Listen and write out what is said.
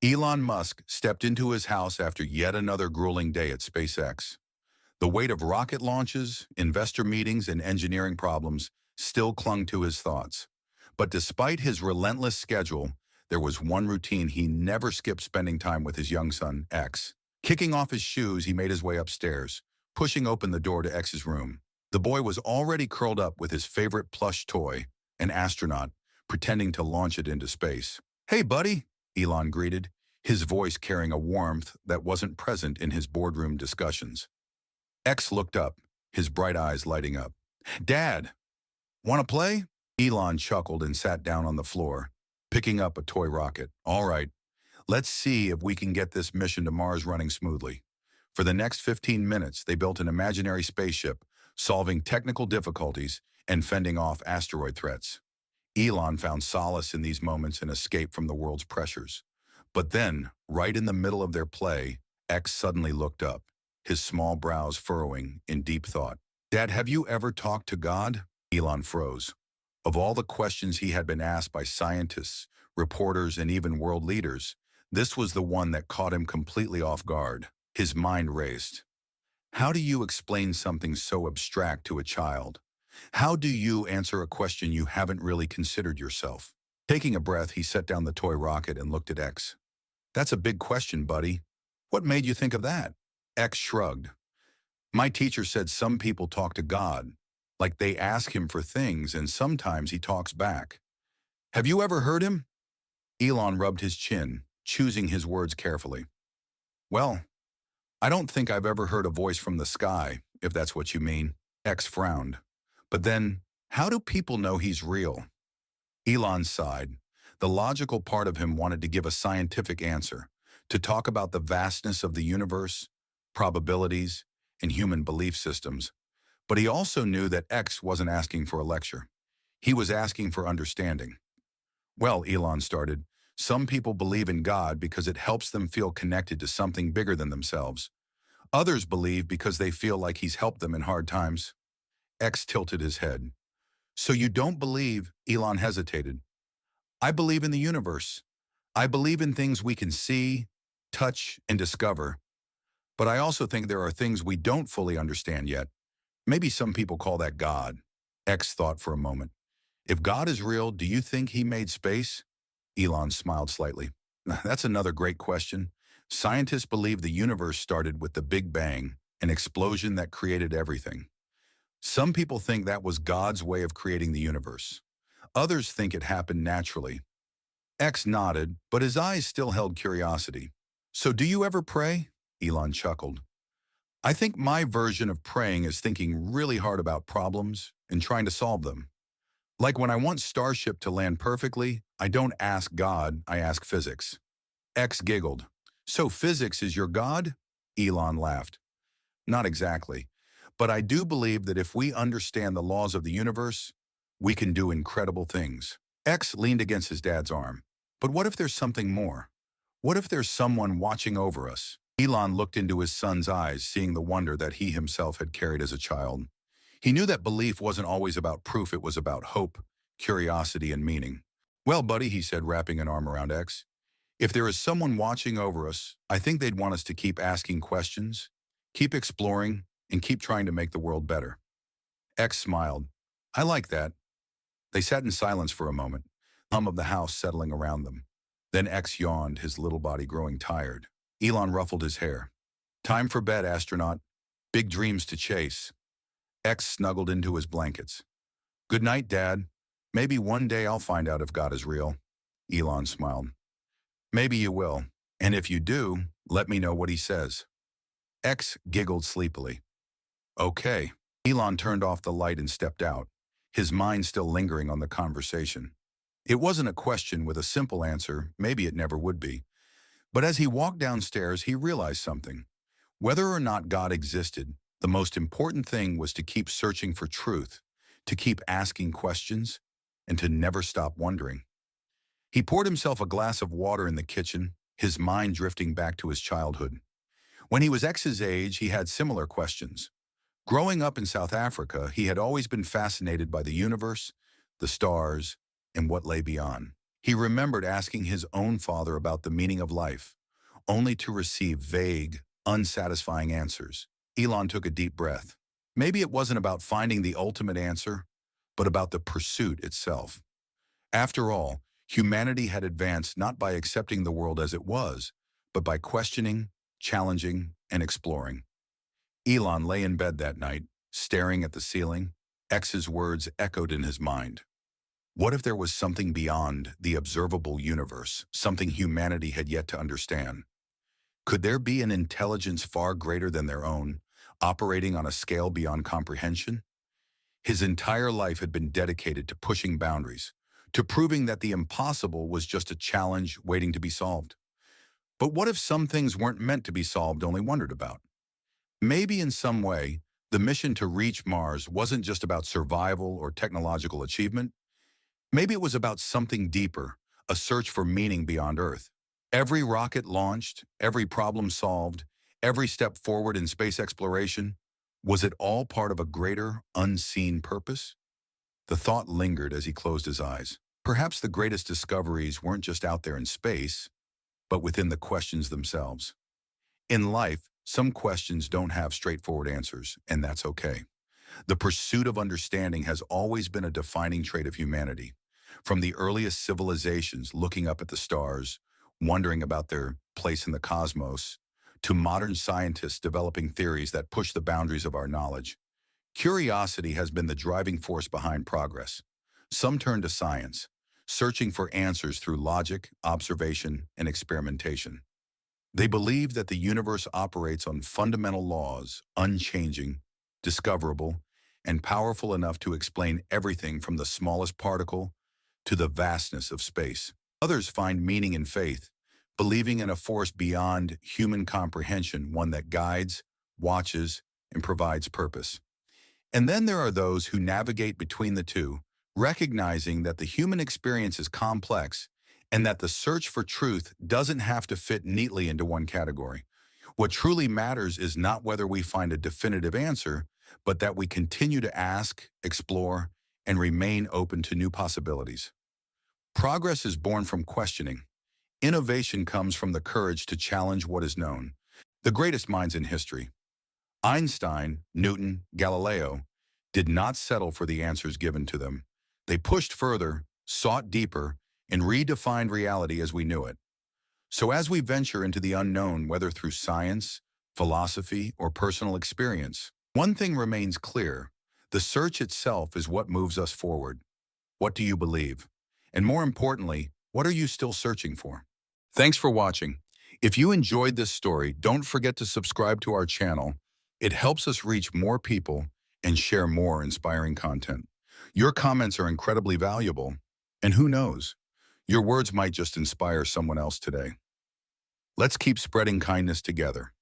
Elon Musk stepped into his house after yet another grueling day at SpaceX. The weight of rocket launches, investor meetings, and engineering problems still clung to his thoughts. But despite his relentless schedule, there was one routine he never skipped: spending time with his young son, X. Kicking off his shoes, he made his way upstairs, pushing open the door to X's room. The boy was already curled up with his favorite plush toy, an astronaut, pretending to launch it into space. "Hey, buddy," Elon greeted, his voice carrying a warmth that wasn't present in his boardroom discussions. X looked up, his bright eyes lighting up. "Dad, want to play?" Elon chuckled and sat down on the floor, picking up a toy rocket. "All right, let's see if we can get this mission to Mars running smoothly." For the next 15 minutes, they built an imaginary spaceship, solving technical difficulties and fending off asteroid threats. Elon found solace in these moments and escape from the world's pressures. But then, right in the middle of their play, X suddenly looked up, his small brows furrowing in deep thought. "Dad, have you ever talked to God?" Elon froze. Of all the questions he had been asked by scientists, reporters, and even world leaders, this was the one that caught him completely off guard. His mind raced. How do you explain something so abstract to a child? How do you answer a question you haven't really considered yourself? Taking a breath, he set down the toy rocket and looked at X. "That's a big question, buddy. What made you think of that?" X shrugged. "My teacher said some people talk to God, like they ask him for things, and sometimes he talks back. Have you ever heard him?" Elon rubbed his chin, choosing his words carefully. "Well, I don't think I've ever heard a voice from the sky, if that's what you mean." X frowned. "But then, how do people know he's real?" Elon sighed. The logical part of him wanted to give a scientific answer, to talk about the vastness of the universe, probabilities, and human belief systems. But he also knew that X wasn't asking for a lecture. He was asking for understanding. "Well," Elon started, "some people believe in God because it helps them feel connected to something bigger than themselves. Others believe because they feel like he's helped them in hard times." X tilted his head. "So you don't believe?" Elon hesitated. "I believe in the universe. I believe in things we can see, touch, and discover. But I also think there are things we don't fully understand yet. Maybe some people call that God." X thought for a moment. "If God is real, do you think he made space?" Elon smiled slightly. "That's another great question. Scientists believe the universe started with the Big Bang, an explosion that created everything. Some people think that was God's way of creating the universe. Others think it happened naturally." X nodded, but his eyes still held curiosity. "So do you ever pray?" Elon chuckled. "I think my version of praying is thinking really hard about problems and trying to solve them. Like when I want Starship to land perfectly, I don't ask God, I ask physics." X giggled. "So physics is your God?" Elon laughed. "Not exactly. But I do believe that if we understand the laws of the universe, we can do incredible things." X leaned against his dad's arm. "But what if there's something more? What if there's someone watching over us?" Elon looked into his son's eyes, seeing the wonder that he himself had carried as a child. He knew that belief wasn't always about proof, it was about hope, curiosity, and meaning. "Well, buddy," he said, wrapping an arm around X, "if there is someone watching over us, I think they'd want us to keep asking questions, keep exploring, and keep trying to make the world better." X smiled. "I like that." They sat in silence for a moment, the hum of the house settling around them. Then X yawned, his little body growing tired. Elon ruffled his hair. "Time for bed, astronaut. Big dreams to chase." X snuggled into his blankets. "Good night, Dad. Maybe one day I'll find out if God is real." Elon smiled. "Maybe you will. And if you do, let me know what he says." X giggled sleepily. "Okay." Elon turned off the light and stepped out, his mind still lingering on the conversation. It wasn't a question with a simple answer, maybe it never would be. But as he walked downstairs, he realized something. Whether or not God existed, the most important thing was to keep searching for truth, to keep asking questions, and to never stop wondering. He poured himself a glass of water in the kitchen, his mind drifting back to his childhood. When he was X's age, he had similar questions. Growing up in South Africa, he had always been fascinated by the universe, the stars, and what lay beyond. He remembered asking his own father about the meaning of life, only to receive vague, unsatisfying answers. Elon took a deep breath. Maybe it wasn't about finding the ultimate answer, but about the pursuit itself. After all, humanity had advanced not by accepting the world as it was, but by questioning, challenging, and exploring. Elon lay in bed that night, staring at the ceiling. X's words echoed in his mind. What if there was something beyond the observable universe, something humanity had yet to understand? Could there be an intelligence far greater than their own, operating on a scale beyond comprehension? His entire life had been dedicated to pushing boundaries, to proving that the impossible was just a challenge waiting to be solved. But what if some things weren't meant to be solved, only wondered about? Maybe in some way, the mission to reach Mars wasn't just about survival or technological achievement. Maybe it was about something deeper, a search for meaning beyond Earth. Every rocket launched, every problem solved, every step forward in space exploration, was it all part of a greater, unseen purpose? The thought lingered as he closed his eyes. Perhaps the greatest discoveries weren't just out there in space, but within the questions themselves. In life, some questions don't have straightforward answers, and that's okay. The pursuit of understanding has always been a defining trait of humanity. From the earliest civilizations looking up at the stars, wondering about their place in the cosmos, to modern scientists developing theories that push the boundaries of our knowledge, curiosity has been the driving force behind progress. Some turn to science, searching for answers through logic, observation, and experimentation. They believe that the universe operates on fundamental laws, unchanging, discoverable, and powerful enough to explain everything from the smallest particle to the vastness of space. Others find meaning in faith, believing in a force beyond human comprehension, one that guides, watches, and provides purpose. And then there are those who navigate between the two, recognizing that the human experience is complex and that the search for truth doesn't have to fit neatly into one category. What truly matters is not whether we find a definitive answer, but that we continue to ask, explore, and remain open to new possibilities. Progress is born from questioning. Innovation comes from the courage to challenge what is known. The greatest minds in history, Einstein, Newton, Galileo, did not settle for the answers given to them. They pushed further, sought deeper, and redefined reality as we knew it. So as we venture into the unknown, whether through science, philosophy, or personal experience, one thing remains clear: the search itself is what moves us forward. What do you believe? And more importantly, what are you still searching for? Thanks for watching. If you enjoyed this story, don't forget to subscribe to our channel. It helps us reach more people and share more inspiring content. Your comments are incredibly valuable, and who knows, your words might just inspire someone else today. Let's keep spreading kindness together.